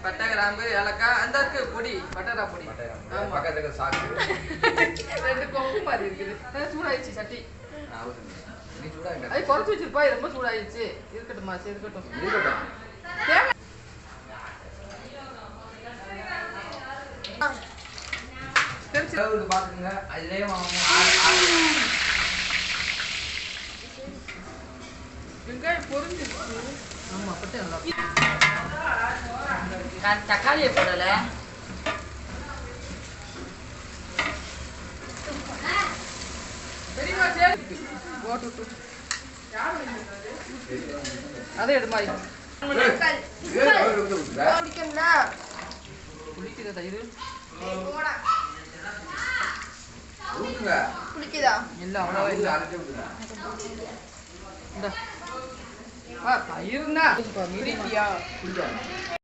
பட்டை கிராம்பு ஏலக்காய் அந்த இருக்கு பொடி பட்டரா பொடி பக்கத்துல சாக்கு 2 கொம்பு மாதிரி இருக்குது சூடாயிடுச்சு சட்டி நீ சூடாயிட்ட அது குறைச்சு வச்சிருப்பா ரொம்ப சூடாயிடுச்சு இருக்கட்டும் மாசி இருக்கட்டும் தெரிஞ்சு பாத்துங்க அதுலயே வெங்காயம் பொரிஞ்சிருச்சு ஆமா பட்டை நல்லா தக்காளியை போடல அதை எடுமாய் குளிக்குதா தயிர் குளிக்குதா இல்ல அவ்வளவா இல்ல இந்த தயிர்னா